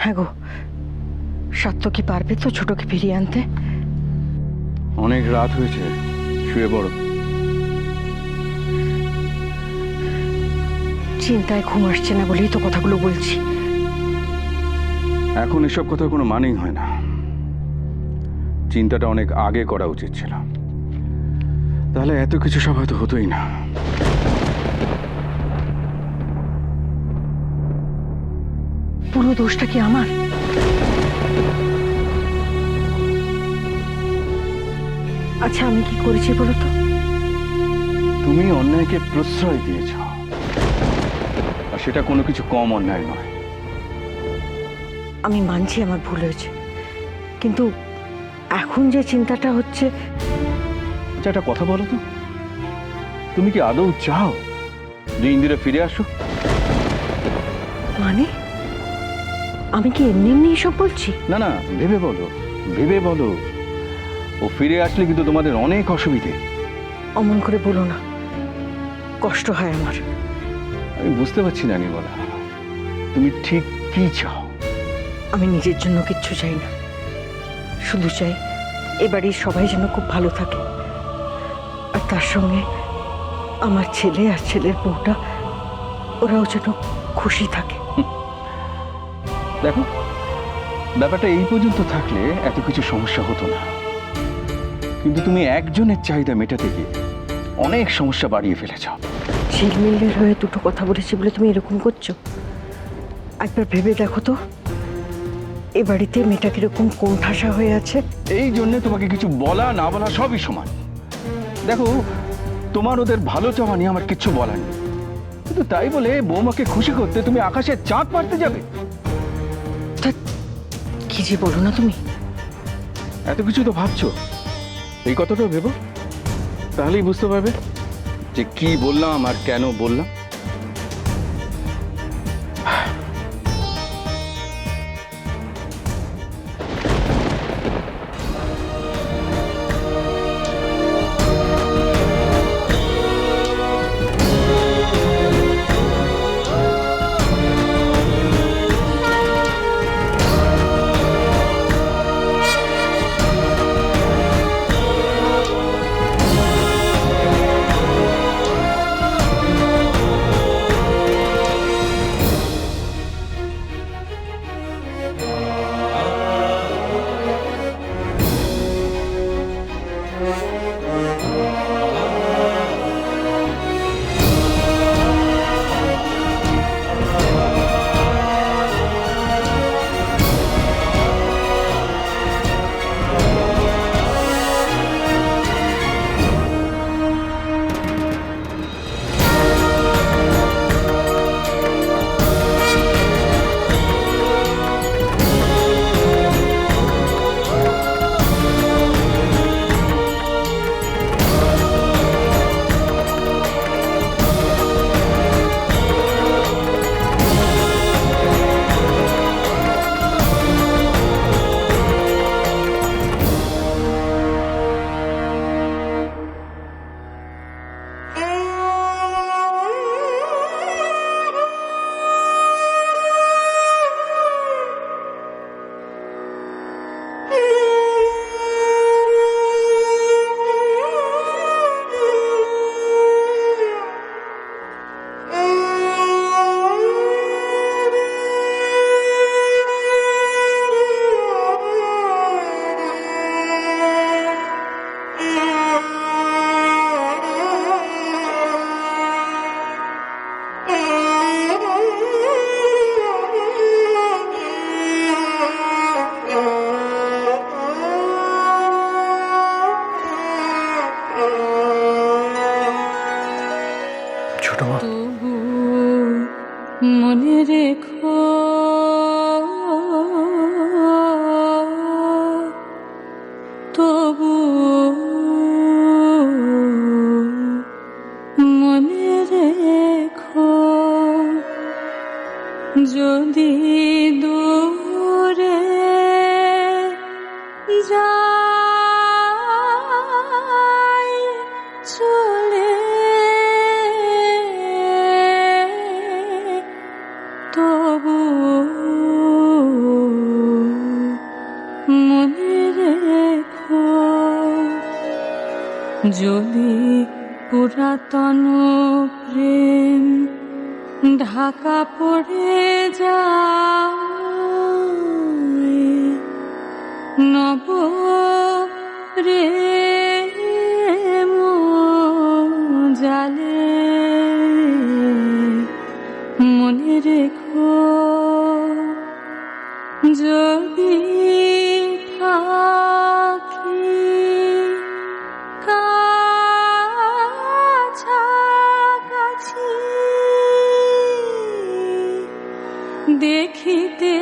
হ্যাঁ গো, সাত্য কি পারবে তো ছোটকে ফিরিয়ে আনতে? অনেক রাত হয়েছে, শুয়ে পড়ো। চিন্তায় ঘুম আসছে না বলেই তো কথাগুলো বলছি। এখন এসব কথা কোনো মানেই হয় না। চিন্তাটা অনেক আগে করা উচিত ছিল, তাহলে এত কিছু সব হয়তো হতোই না। পুরো দোষটা কি আমার? আচ্ছা আমি কি করেছি বলো তো? তুমি অন্যায়কে প্রশ্রয় দিয়েছ, আর সেটা কোনো কিছু কম অন্যায় নয়। আমি মানছি আমার ভুল হয়েছে, কিন্তু এখন যে চিন্তাটা হচ্ছে। আচ্ছা একটা কথা বলো তো, তুমি কি আদৌ চাও যে ইন্দিরা ফিরে আসুক? মানে আমি কি এমনি এমনি এসব বলছি? না না, ভেবে বলো, ভেবে বলো। ও ফিরে আসলে কিন্তু তোমাদের অনেক অসুবিধে। অমন করে বলো না, কষ্ট হয় আমার। আমি বুঝতে পারছি না নির্মলা, তুমি ঠিক কি চাও? আমি নিজের জন্য কিচ্ছু চাই না, শুধু চাই এ বাড়ির সবাই যেন খুব ভালো থাকে, আর তার সঙ্গে আমার ছেলে আর ছেলের বউটা, ওরাও যেন খুশি থাকে। দেখো, ব্যাপারটা এই পর্যন্ত থাকলে এত কিছু সমস্যা হতো না, কিন্তু তুমি একজনের চাহিদা মেটাতে গিয়ে অনেক সমস্যা বাড়িয়ে ফেলেছ। ঝিলমিলের হয়ে দুটো কথা বলেছি বলে তুমি এরকম করছো? একবার ভেবে দেখো তো, এ বাড়িতে মেয়েটা কিরকম কোণঠাসা হয়ে আছে। এই জন্য তোমাকে কিছু বলা না বলা সবই সমান। দেখো, তোমার ওদের ভালো চাওয়া নিয়ে আমার কিচ্ছু বলার নেই, কিন্তু তাই বলে বৌমাকে খুশি করতে তুমি আকাশের চাঁদ মারতে যাবে? ধ্যাৎ, কি যে বলো না তুমি। এত কিছু তো ভাবছো, এই কথাটাও ভেবো, তাহলেই বুঝতে পারবে যে কি বললাম আর কেন বললাম। যদি পুরাতন প্রেম ঢাকা পড়ে যায়, নব প্রেম জালে মনে রেখো, যদি থাকি কাছাকাছি, দেখিতে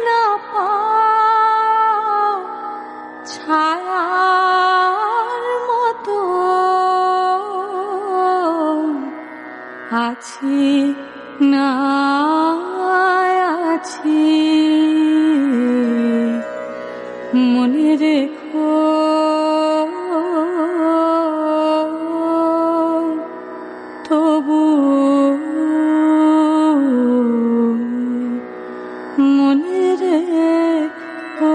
না পাও ছায়ার মতো আছি না আছি, মনে রেখো, তবু মনে রেখো।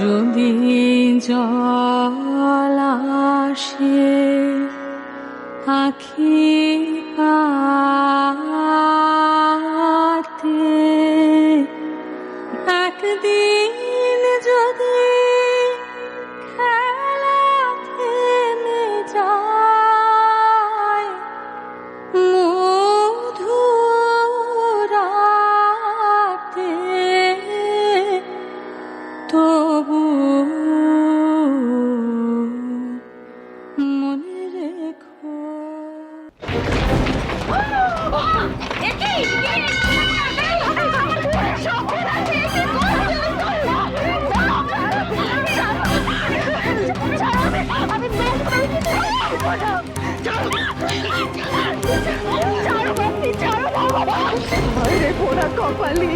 যদি জল আসে আখি পাতে, একদিন যদি খেলা থেমে যায়, মধুরাতে তবু মনে রেখো। কপালি,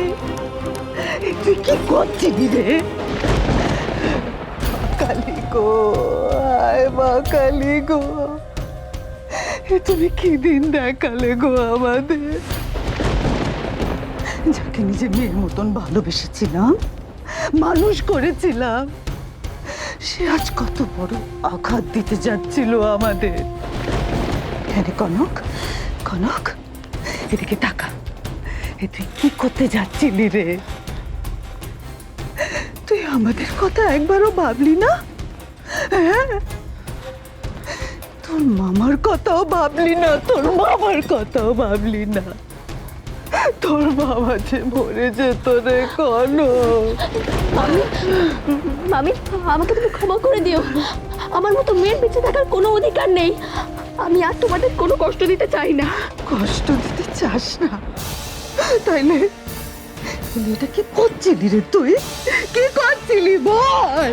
তুই কি করছিলি রে? কালী গো, আয় মা কালী গো, তুমি কি দিন দেখালে গো আমাদের। যাকে নিজের মেয়ের মতন ভালোবেসেছিলাম, মানুষ করেছিলাম, সে আজ কত বড় আঘাত দিতে যাচ্ছিল আমাদের। হ্যাঁ রে কনক, কনক এদিকে তাকা, তুই কি করতে যাচ্ছিলি রে? তুই আমাদের কথা একবারও ভাবলি না? হ্যাঁ, তোর মামার কথাও ভাবলি না, তোর মামার কথাও ভাবলি না। তোর বাবা যে মরে যেত রে কনক। মামি, আমাকে তুমি ক্ষমা করে দিও। আমার মতো মেয়ের বেঁচে থাকার কোনো অধিকার নেই। আমি আর তোমাদের কোনো কষ্ট দিতে চাই না। কষ্ট দিতে চাস না? তাইলে এটা কি করছিলি রে? তুই কি করছিলি বল?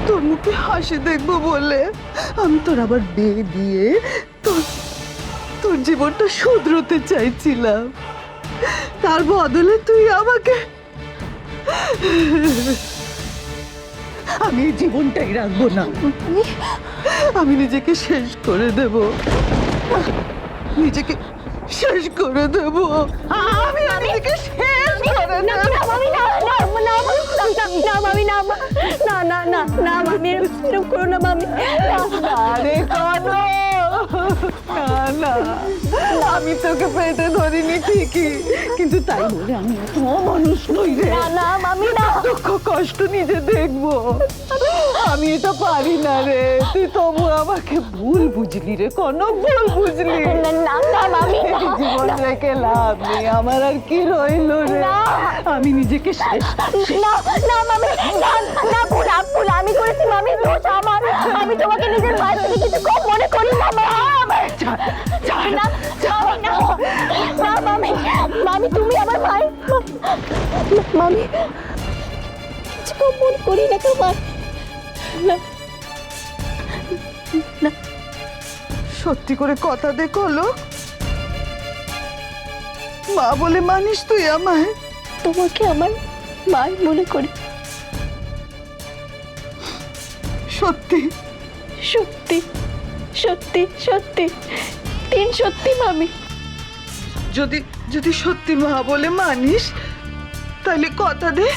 তোর মুখে হাসি দেখবো বলে আমি তোর আবার বিয়ে দিয়ে তোর জীবনটা শুধরোতে চাইছিলাম। তার বদলে তুই আমাকে, আমি এই জীবনটাই রাখবো না। আমি নিজেকে শেষ করে দেব, নিজেকে শেষ করে দেব। আমি নিজেকে শেষ করে দেব। না মামি, না না না না মামি, না না না না না মামি, এরকম করো না মামি। আরে কানো, না না, আমি তোকে পেটে ধরিনি ঠিকই, কিন্তু তাই বলে আমি এত অমানুষ নই রে। না না মামি, না। দুঃখ কষ্ট নিজে দেখবো, আমি এটা পারি না রে। তুই তবু আমাকে ভুল বুঝলি রে কনক, ভুল বুঝলি। না না মামি, এই জীবন রেখে লাভ নেই, আমার আর কি রইল রে? আমি নিজেকে শেষ। না না মামি, না না, ভুল আমি করেছি মামি, দোষ আমার। আমি তোমাকে নিজের মায়ের থেকে কিছু কম মনে করি না মা। না না না মামি, মামি তুমি আমার ভাই। মামি কিছু কম মনে করি না তোমার। না না, সত্যি করে কথা দে কলক, মা বলে মানিস তুই আমায়? তোমাকে আমার মাই মনে করি। সত্যি? সত্যি সত্যি সত্যি, তিন সত্যি মামি। যদি যদি সত্যি মা বলে মানিস তাহলে কথা দে,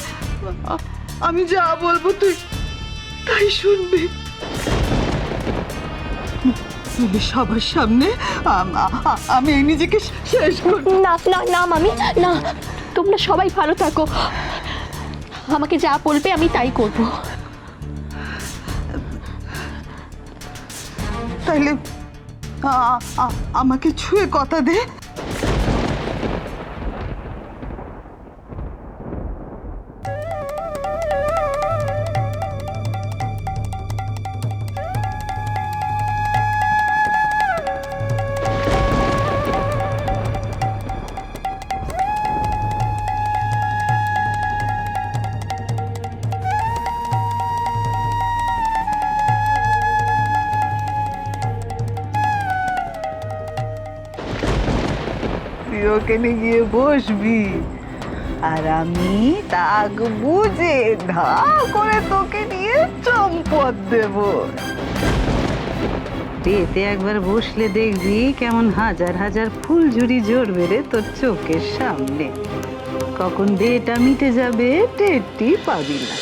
আমি যা বলবো তুই তাই শুনবি। নইলে সবার সামনে আমি এই নিজেকে শেষ করব। না না না মামি, না, তোমরা সবাই ভালো থাকো, আমাকে যা বলবে আমি তাই করব। তাইলে আমাকে ছুঁয়ে কথা দে। তুই ওখানে গিয়ে বসবি আর আমি তাক বুঝে ধা করে তোকে নিয়ে চম্পট দেব। বিয়েতে একবার বসলে দেখবি কেমন হাজার হাজার ফুলঝুরি ঝরবে রে তোর চোখের সামনে। কখন বিয়েটা মিটে যাবে টেরটি পাবি না।